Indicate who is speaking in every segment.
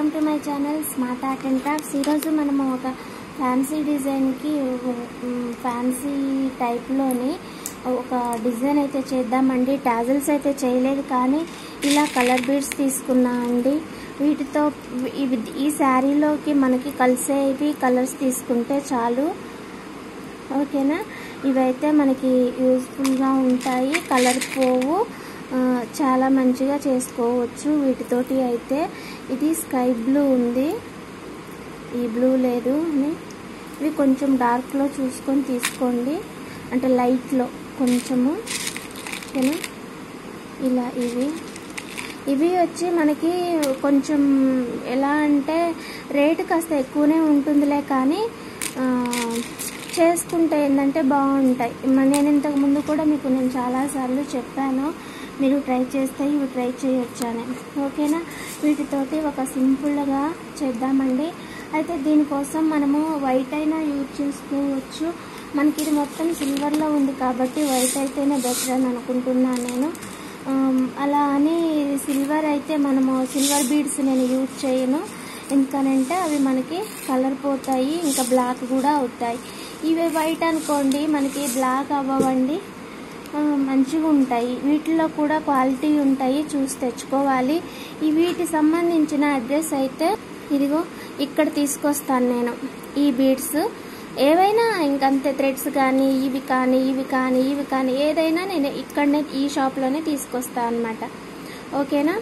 Speaker 1: Welcome to my channel smart art and crafts. ఈరోజు మనము ఒక ఫ్యాన్సీ డిజైన్కి ఫ్యాన్సీ టైప్లోని ఒక డిజైన్ అయితే చేద్దామండి। టాజిల్స్ అయితే చేయలేదు, కానీ ఇలా కలర్ బీడ్స్ తీసుకున్నా అండి। వీటితో ఈ శారీలోకి మనకి కలిసేవి కలర్స్ తీసుకుంటే చాలు, ఓకేనా। ఇవైతే మనకి యూజ్ఫుల్గా ఉంటాయి, కలర్ పోవు, చాలా మంచిగా చేసుకోవచ్చు వీటితోటి। అయితే ఇది స్కై బ్లూ ఉంది, ఈ బ్లూ లేదు అని ఇవి కొంచెం డార్క్లో చూసుకొని తీసుకోండి, అంటే లైట్లో కొంచెము, ఓకేనా। ఇలా ఇవి వచ్చి మనకి కొంచెం ఎలా అంటే రేటు కాస్త ఎక్కువనే ఉంటుందిలే, కానీ చేసుకుంటే ఏంటంటే బాగుంటాయి। నేను ఇంతకుముందు కూడా నేను చాలాసార్లు చెప్పాను, మీరు ట్రై చేస్తే ఇవి ట్రై చేయొచ్చు అని, ఓకేనా। వీటితోటి ఒక సింపుల్గా చేద్దామండి। అయితే దీనికోసం మనము వైట్ అయినా యూజ్ చేసుకోవచ్చు, మనకి ఇది మొత్తం సిల్వర్లో ఉంది కాబట్టి వైట్ అయితేనే బెటర్ అని అనుకుంటున్నాను నేను। అలా అని సిల్వర్ అయితే మనము సిల్వర్ బీడ్స్ నేను యూజ్ చేయను, ఎందుకనంటే అవి మనకి కలర్ పోతాయి, ఇంకా బ్లాక్ కూడా అవుతాయి। ఇవి వైట్ అనుకోండి మనకి బ్లాక్ అవ్వవండి, మంచిగా ఉంటాయి, వీటిలో కూడా క్వాలిటీ ఉంటాయి, చూసి తెచ్చుకోవాలి। వీటి సంబంధించిన అడ్రస్ అయితే ఇదిగో ఇక్కడ తీసుకొస్తాను నేను। ఈ బీడ్స్ ఏవైనా ఇంకంతే, థ్రెడ్స్ కానీ ఇవి కానీ ఏదైనా నేను ఇక్కడనే ఈ షాప్లోనే తీసుకొస్తాను అనమాట, ఓకేనా।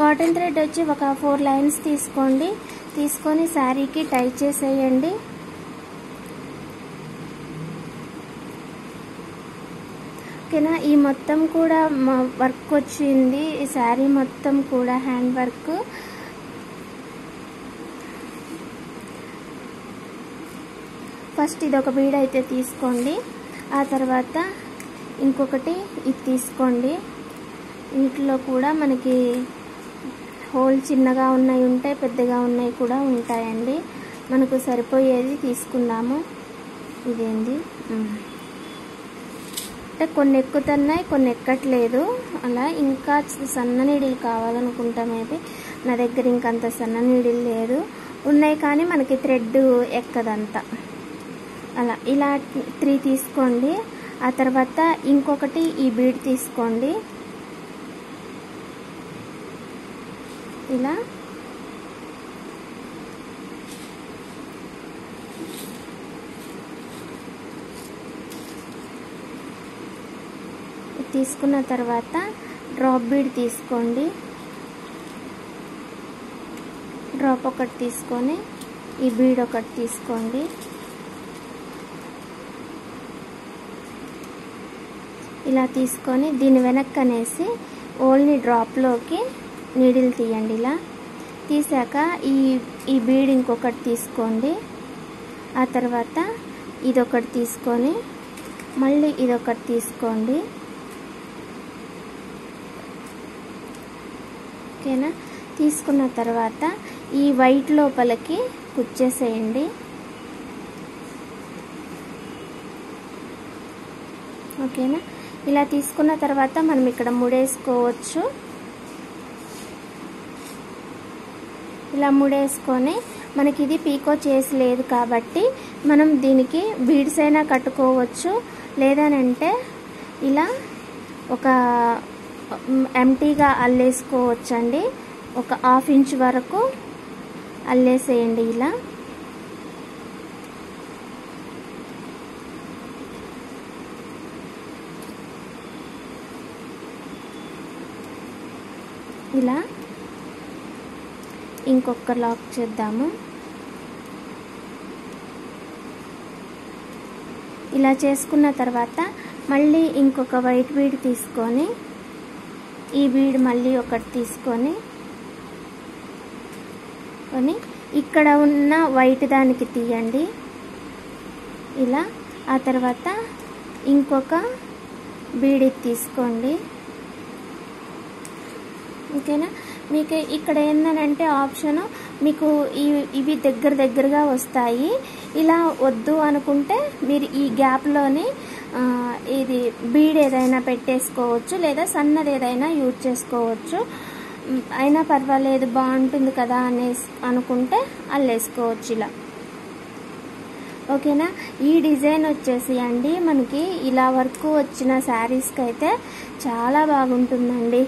Speaker 1: కాటన్ థ్రెడ్ వచ్చి ఒక 4 లైన్స్ తీసుకోండి, తీసుకొని శారీకి టై చేసేయండి। ఓకేనా। ఈ మొత్తం కూడా వర్క్ వచ్చింది, ఈ శారీ మొత్తం కూడా హ్యాండ్ వర్క్। ఫస్ట్ ఇది ఒక బీడ్ అయితే తీసుకోండి, ఆ తర్వాత ఇంకొకటి ఇది తీసుకోండి। వీటిలో కూడా మనకి హోల్ చిన్నగా ఉన్నాయి ఉంటాయి, పెద్దగా ఉన్నాయి కూడా ఉంటాయండి, మనకు సరిపోయేది తీసుకుందాము। ఇదేంది అంటే కొన్ని ఎక్కుతున్నాయి, కొన్ని ఎక్కట్లేదు, అలా ఇంకా సన్న నీడిల్ కావాలనుకుంటా, మేబీ నా దగ్గర ఇంకంత సన్న నీడిల్ లేదు, ఉన్నాయి కానీ మనకి థ్రెడ్ ఎక్కదంతా। అలా ఇలా 3 తీసుకోండి, ఆ తర్వాత ఇంకొకటి ఈ బీడ్ తీసుకోండి, ఇలా తీసుకున్న తర్వాత డ్రాప్ బీడ్ తీసుకోండి, డ్రాప్ ఒకటి తీసుకొని ఈ బీడ్ ఒకటి తీసుకోండి, ఇలా తీసుకొని దీని వెనక్కి అనేసి ఓన్లీ డ్రాప్లోకి నీడిల్ తీయండి। ఇలా తీసాక ఈ బీడ్ ఇంకొకటి తీసుకోండి, ఆ తర్వాత ఇదొకటి తీసుకొని మళ్ళీ ఇదొకటి తీసుకోండి, ఓకేనా। తీసుకున్న తర్వాత ఈ వైట్ లోపలికి కుచ్చేసేయండి, ఓకేనా। ఇలా తీసుకున్న తర్వాత మనం ఇక్కడ ముడేసుకోవచ్చు, ఇలా ముడేసుకొని మనకి ఇది పీకో చేసి లేదు కాబట్టి మనం దీనికి బీడ్స్ అయినా కట్టుకోవచ్చు, లేదనంటే ఇలా ఒక ఎంటీగా అల్లేసుకోవచ్చండి, ఒక 1/2 ఇంచ్ వరకు అల్లేసేయండి ఇలా। ఇలా ఇంకొక లాక్ చేద్దాము, ఇలా చేసుకున్న తర్వాత మళ్ళీ ఇంకొక వైట్ బీడ్ తీసుకొని ఈ బీడ్ మళ్ళీ ఒకటి తీసుకొని ఇక్కడ ఉన్న వైట్ దానికి తీయండి ఇలా, ఆ తర్వాత ఇంకొక బీడ్ తీసుకోండి, ఓకేనా। మీకు ఇక్కడ ఏంటంటే ఆప్షన్ మీకు ఇవి దగ్గరగా వస్తాయి, ఇలా వద్దు అనుకుంటే మీరు ఈ గ్యాప్లోని ఇది బీడ్ ఏదైనా పెట్టేసుకోవచ్చు, లేదా సన్నది ఏదైనా యూజ్ చేసుకోవచ్చు। అయినా పర్వాలేదు బాగుంటుంది కదా అనుకుంటే అల్లేసుకోవచ్చు ఇలా. ఓకేనా. ఈ డిజైన్ వచ్చేసి అండి మనకి ఇలా వర్క్ వచ్చిన శారీస్కి అయితే చాలా బాగుంటుందండి.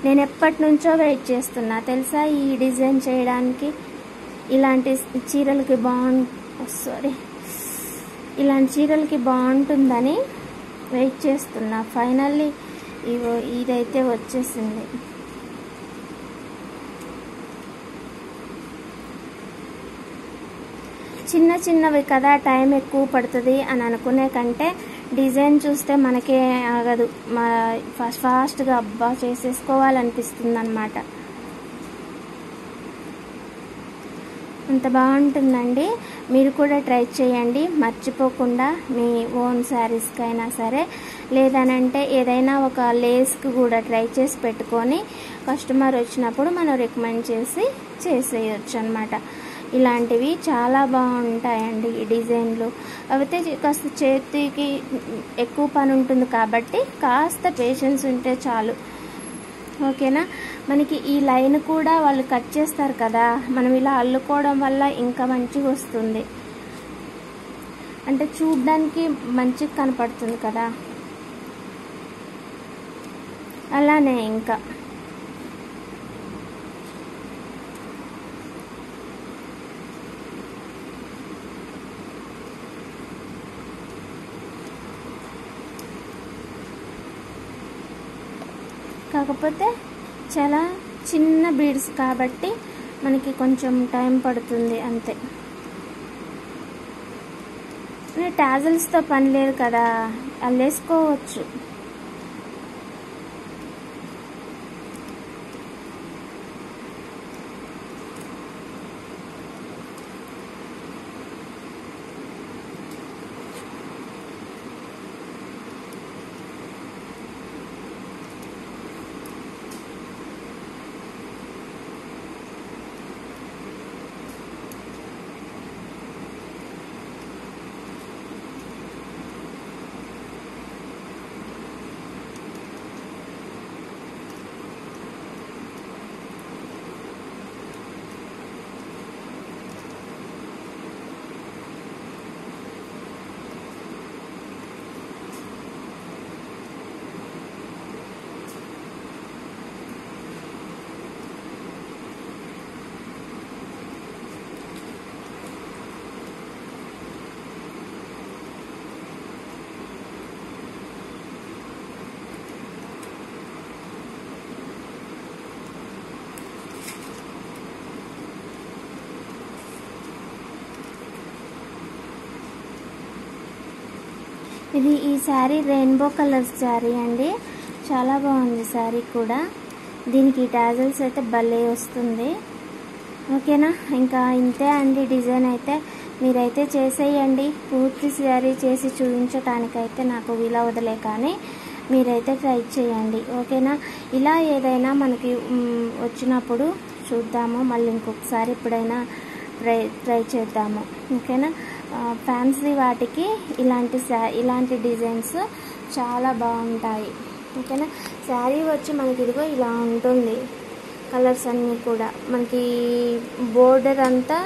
Speaker 1: నేను ఎప్పటి నుంచో వెయిట్ చేస్తున్నా తెలుసా ఈ డిజైన్ చేయడానికి. ఇలాంటి చీరలకి ఇలాంటి చీరలకి బాగుంటుందని వెయిట్ చేస్తున్నా. ఫైనల్లీ ఇదైతే వచ్చేసింది. చిన్న చిన్నవి కదా టైం ఎక్కువ పడుతుంది అని అనుకునే కంటే డిజైన్ చూస్తే మనకే ఆగదు, ఫాస్ట్గా అబ్బా చేసేసుకోవాలనిపిస్తుంది అన్నమాట. అంత బాగుంటుందండి. మీరు కూడా ట్రై చేయండి మర్చిపోకుండా. మీ ఓన్ శారీస్కి అయినా సరే, లేదనంటే ఏదైనా ఒక లేస్కి కూడా ట్రై చేసి పెట్టుకొని కస్టమర్ వచ్చినప్పుడు మనం రికమెండ్ చేసేయచ్చు అన్నమాట. ఇలాంటివి చాలా బాగుంటాయండి ఈ డిజైన్లు. అయితే కాస్త చేతికి ఎక్కువ పని ఉంటుంది కాబట్టి కాస్త పేషెన్స్ ఉంటే చాలు. ఓకేనా. మనకి ఈ లైన్ కూడా వాళ్ళు కట్ చేస్తారు కదా, మనం ఇలా అల్లుకోవడం వల్ల ఇంకా మంచిగా వస్తుంది. అంటే చూడ్డానికి మంచిగా కనపడుతుంది కదా. అలానే ఇంకా కాకపోతే చాలా చిన్న బీడ్స్ కాబట్టి మనకి కొంచెం టైం పడుతుంది అంతే. టాజల్స్తో పని లేదు కదా, అల్లేసుకోవచ్చు. ఈ శారీ రెయిన్బో కలర్ శారీ అండి. చాలా బాగుంది శారీ కూడా. దీనికి టాజల్స్ అయితే భలే వస్తుంది. ఓకేనా. ఇంకా ఇంతే అండి డిజైన్ అయితే. మీరైతే చేసేయండి. పూర్తి శారీ చేసి చూపించటానికైతే నాకు వీలవదలే, కానీ మీరైతే ట్రై చేయండి. ఓకేనా. ఇలా ఏదైనా మనకి వచ్చినప్పుడు చూద్దాము, మళ్ళీ ఇంకొకసారి ఎప్పుడైనా ట్రై చేద్దాము. ఓకేనా. ఫ్యాన్సీ వాటికి ఇలాంటి డిజైన్స్ చాలా బాగుంటాయి. ఓకేనా. శారీ వచ్చి మనకి ఇదిగో ఇలా ఉంటుంది. కలర్స్ అన్నీ కూడా మనకి బోర్డర్ అంతా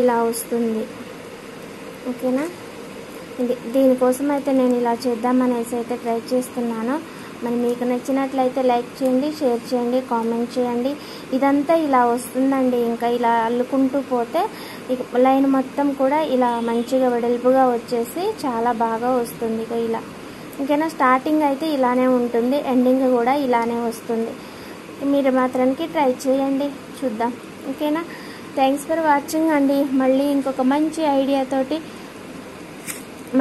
Speaker 1: ఇలా వస్తుంది. ఓకేనా. దీనికోసం అయితే నేను ఇలా చేద్దామనేసి అయితే ట్రై చేస్తున్నాను. మరి మీకు నచ్చినట్లయితే లైక్ చేయండి, షేర్ చేయండి, కామెంట్ చేయండి. ఇదంతా ఇలా వస్తుందండి. ఇంకా ఇలా అల్లుకుంటూ పోతే లైన్ మొత్తం కూడా ఇలా మంచిగా వెడల్పుగా వచ్చేసి చాలా బాగా వస్తుంది. ఇలా ఇంకైనా స్టార్టింగ్ అయితే ఇలానే ఉంటుంది, ఎండింగ్ కూడా ఇలానే వస్తుంది. మీరు మాత్రానికి ట్రై చేయండి, చూద్దాం. ఓకేనా. థ్యాంక్స్ ఫర్ వాచింగ్ అండి. మళ్ళీ ఇంకొక మంచి ఐడియాతోటి,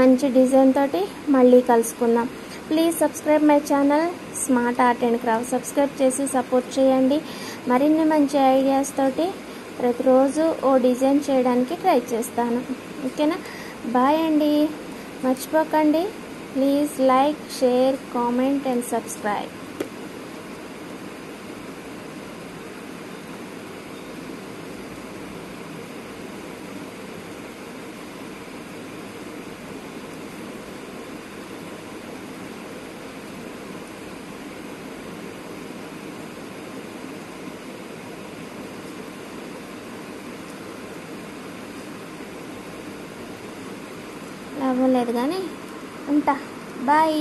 Speaker 1: మంచి డిజైన్ తోటి మళ్ళీ కలుసుకుందాం. Please subscribe my channel smart art and craft. Subscribe చేసి సపోర్ట్ చేయండి. మరిన్ని మంచి ఐడియాస్ తోటి ప్రతిరోజు ఓ డిజైన్ చేయడానికి ట్రై చేస్తాను. ఓకేనా. బాయ్ అండి. మర్చిపోకండి, please like, share, comment and subscribe. అవ్వలేదు కానీ ఉంటా. బాయ్.